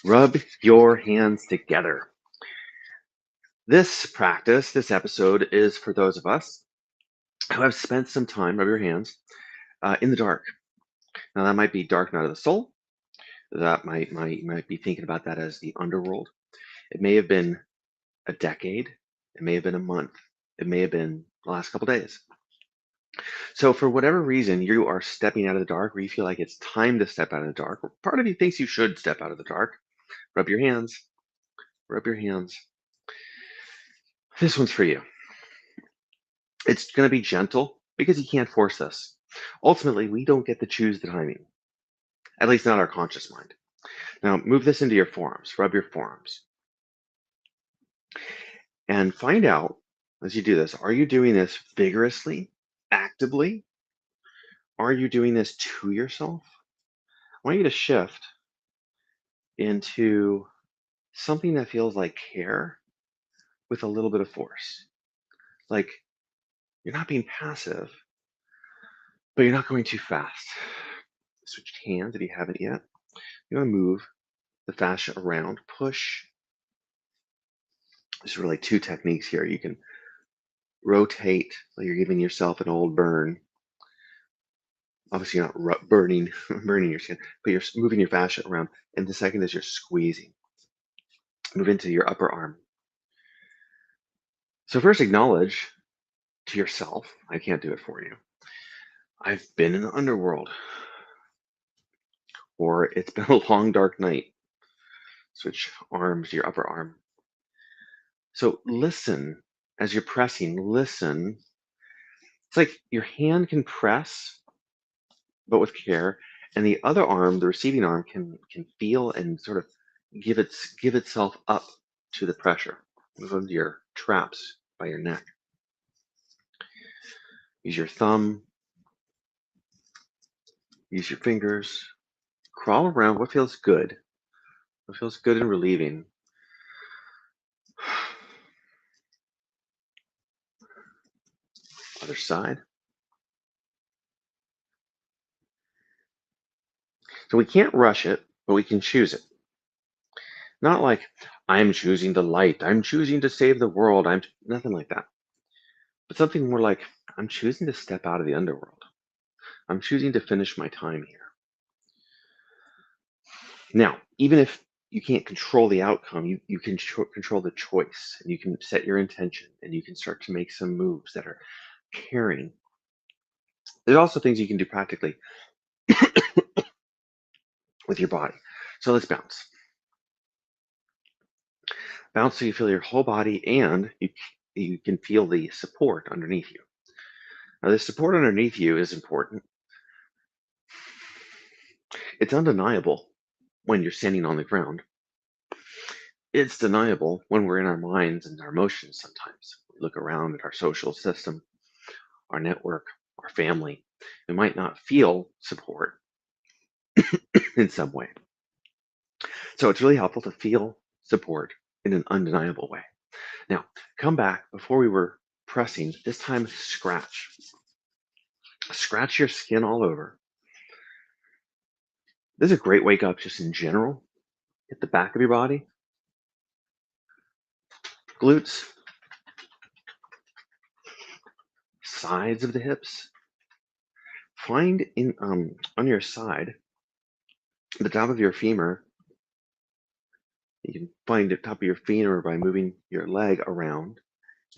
Rub your hands together. This practice, this episode is for those of us who have spent some time, rub your hands, in the dark. Now, that might be dark night of the soul. That might be thinking about that as the underworld. It may have been a decade. It may have been a month. It may have been the last couple days. So, for whatever reason, you are stepping out of the dark, or you feel like it's time to step out of the dark, or part of you thinks you should step out of the dark, rub your hands, rub your hands. This one's for you. It's going to be gentle because you can't force this. Ultimately, we don't get to choose the timing, at least not our conscious mind. Now, move this into your forearms, rub your forearms, and find out as you do this, are you doing this vigorously, actively? Are you doing this to yourself? I want you to shift into something that feels like care with a little bit of force. Like you're not being passive, but you're not going too fast. Switch hands if you haven't yet. You're going to move the fascia around, push. There's really two techniques here. You can rotate, like you're giving yourself an old burn. Obviously, you're not burning, burning your skin, but you're moving your fascia around. And the second is you're squeezing. Move into your upper arm. So first, acknowledge to yourself. I can't do it for you. I've been in the underworld, or it's been a long, dark night. Switch arms, your upper arm. So listen as you're pressing. Listen. It's like your hand can press but with care, and the other arm, the receiving arm, can feel and sort of give itself up to the pressure. Move into your traps by your neck. Use your thumb, use your fingers. Crawl around what feels good. What feels good and relieving. Other side. So we can't rush it, but we can choose it. Not like I'm choosing the light, I'm choosing to save the world, I'm nothing like that. But something more like I'm choosing to step out of the underworld. I'm choosing to finish my time here. Now, even if you can't control the outcome, you can control the choice, and you can set your intention, and you can start to make some moves that are caring. There's also things you can do practically with your body. So let's bounce. Bounce so you feel your whole body, and you can feel the support underneath you. Now, the support underneath you is important. It's undeniable when you're standing on the ground. It's deniable when we're in our minds and our emotions sometimes. We look around at our social system, our network, our family. We might not feel support in some way. So it's really helpful to feel support in an undeniable way. Now, come back before we were pressing, this time scratch. Scratch your skin all over. This is a great wake up just in general. Hit the back of your body, glutes, sides of the hips. Find in on your side, the top of your femur. You can find the top of your femur by moving your leg around,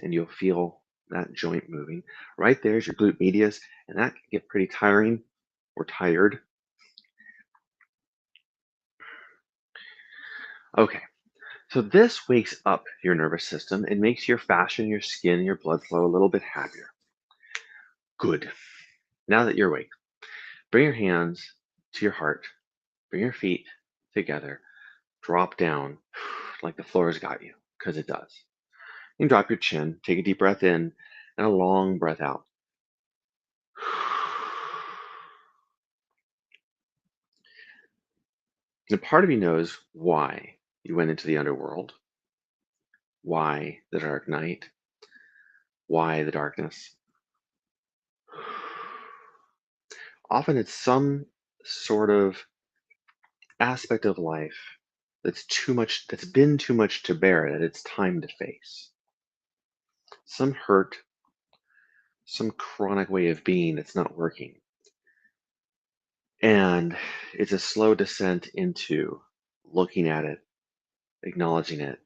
and you'll feel that joint moving. Right there is your glute medius, and that can get pretty tiring or tired. Okay, so this wakes up your nervous system and makes your fascia, your skin, your blood flow a little bit happier. Good. Now that you're awake, bring your hands to your heart, bring your feet together, drop down like the floor has got you, because it does. You can drop your chin, take a deep breath in, and a long breath out. And part of you knows why you went into the underworld, why the dark night, why the darkness. Often it's some sort of aspect of life that's been too much to bear, that it's time to face. Some hurt, some chronic way of being that's not working. And it's a slow descent into looking at it, acknowledging it,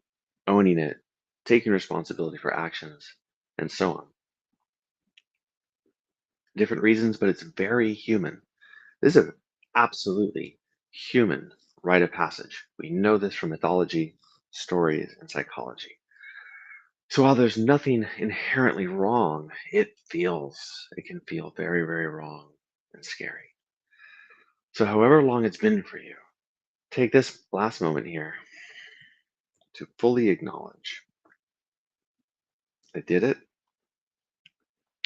owning it, taking responsibility for actions, and so on. Different reasons, but it's very human. This is absolutely human rite of passage. We know this from mythology, stories, and psychology. So while there's nothing inherently wrong, it can feel very, very wrong and scary. So however long it's been for you, take this last moment here to fully acknowledge I did it.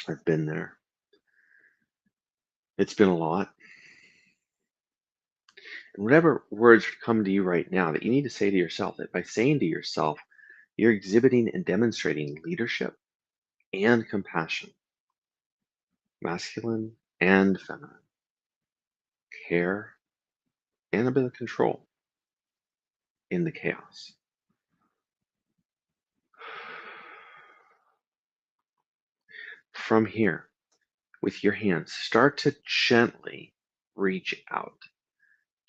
I've been there. It's been a lot. And whatever words come to you right now that you need to say to yourself, that by saying to yourself, you're exhibiting and demonstrating leadership and compassion, masculine and feminine, care and a bit of control in the chaos. From here, with your hands, start to gently reach out.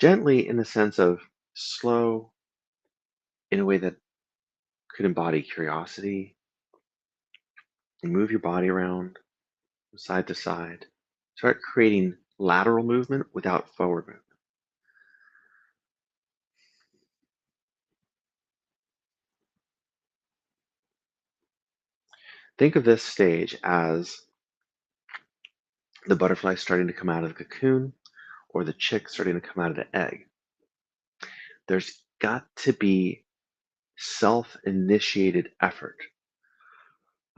Gently in the sense of slow, in a way that could embody curiosity, and move your body around from side to side. Start creating lateral movement without forward movement. Think of this stage as the butterfly starting to come out of the cocoon or the chick starting to come out of the egg. There's got to be self initiated effort,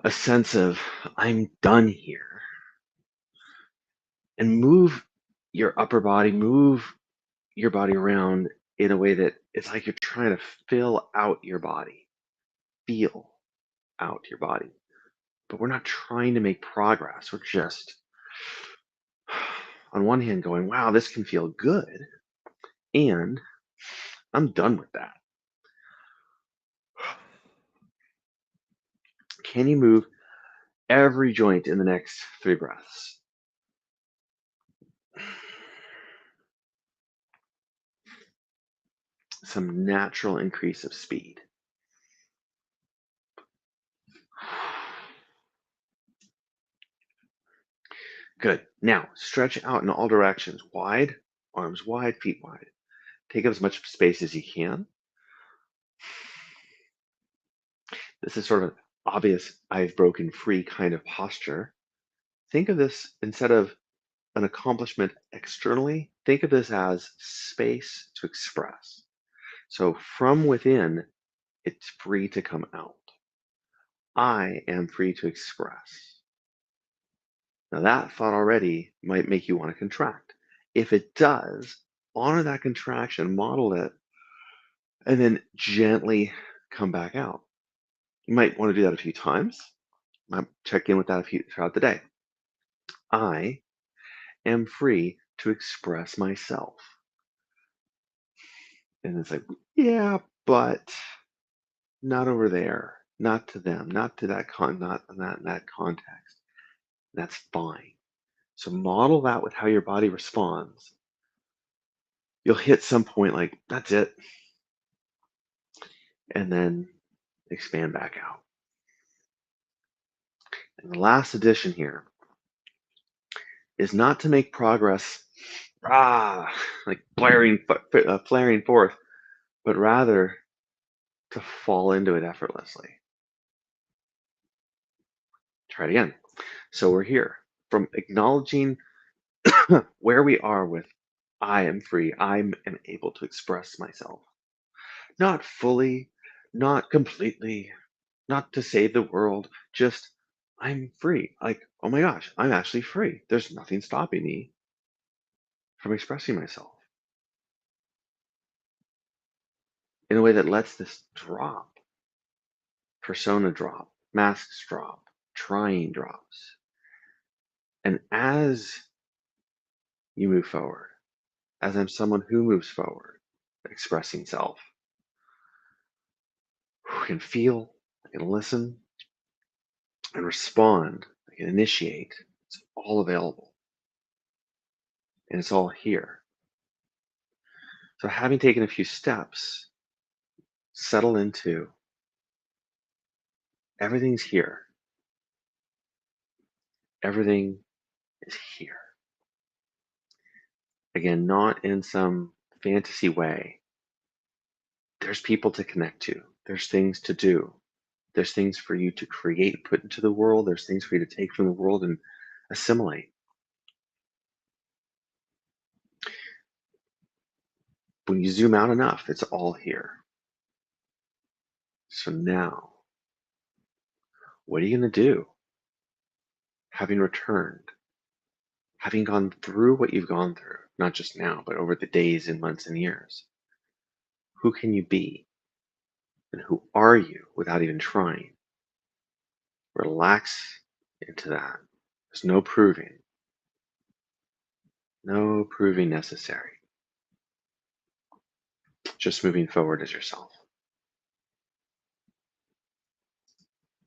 a sense of, I'm done here. And move your upper body, move your body around in a way that it's like you're trying to fill out your body, feel out your body. But we're not trying to make progress. We're just, on one hand, going, wow, this can feel good. And I'm done with that. Can you move every joint in the next 3 breaths? Some natural increase of speed. Good. Now, stretch out in all directions, wide, arms wide, feet wide. Take up as much space as you can. This is sort of an obvious I've broken free kind of posture. Think of this instead of an accomplishment externally, think of this as space to express. So from within, it's free to come out. I am free to express. Now, that thought already might make you want to contract. If it does, honor that contraction, model it, and then gently come back out. You might want to do that a few times. Might check in with that a few throughout the day. I am free to express myself. And it's like, yeah, but not over there, not to them, not to not in that context. That's fine. So model that with how your body responds. You'll hit some point like, that's it. And then expand back out. And the last addition here is not to make progress, like flaring forth, but rather to fall into it effortlessly. Try it again. So we're here from acknowledging where we are with I am free, I am able to express myself. Not fully, not completely, not to save the world, just I'm free. Like, oh my gosh, I'm actually free. There's nothing stopping me from expressing myself in a way that lets this drop, persona drop, masks drop, trying drops. And as you move forward, as I'm someone who moves forward, expressing self, I can feel, I can listen and respond, I can initiate. It's all available and it's all here. So, having taken a few steps, settle into everything's here. Everything is here. Again, not in some fantasy way. There's people to connect to, there's things to do, there's things for you to create, put into the world, there's things for you to take from the world and assimilate. When you zoom out enough, it's all here. So now, what are you going to do? Having returned, having gone through what you've gone through, not just now, but over the days and months and years, who can you be? And who are you without even trying? Relax into that. There's no proving necessary. Just moving forward as yourself.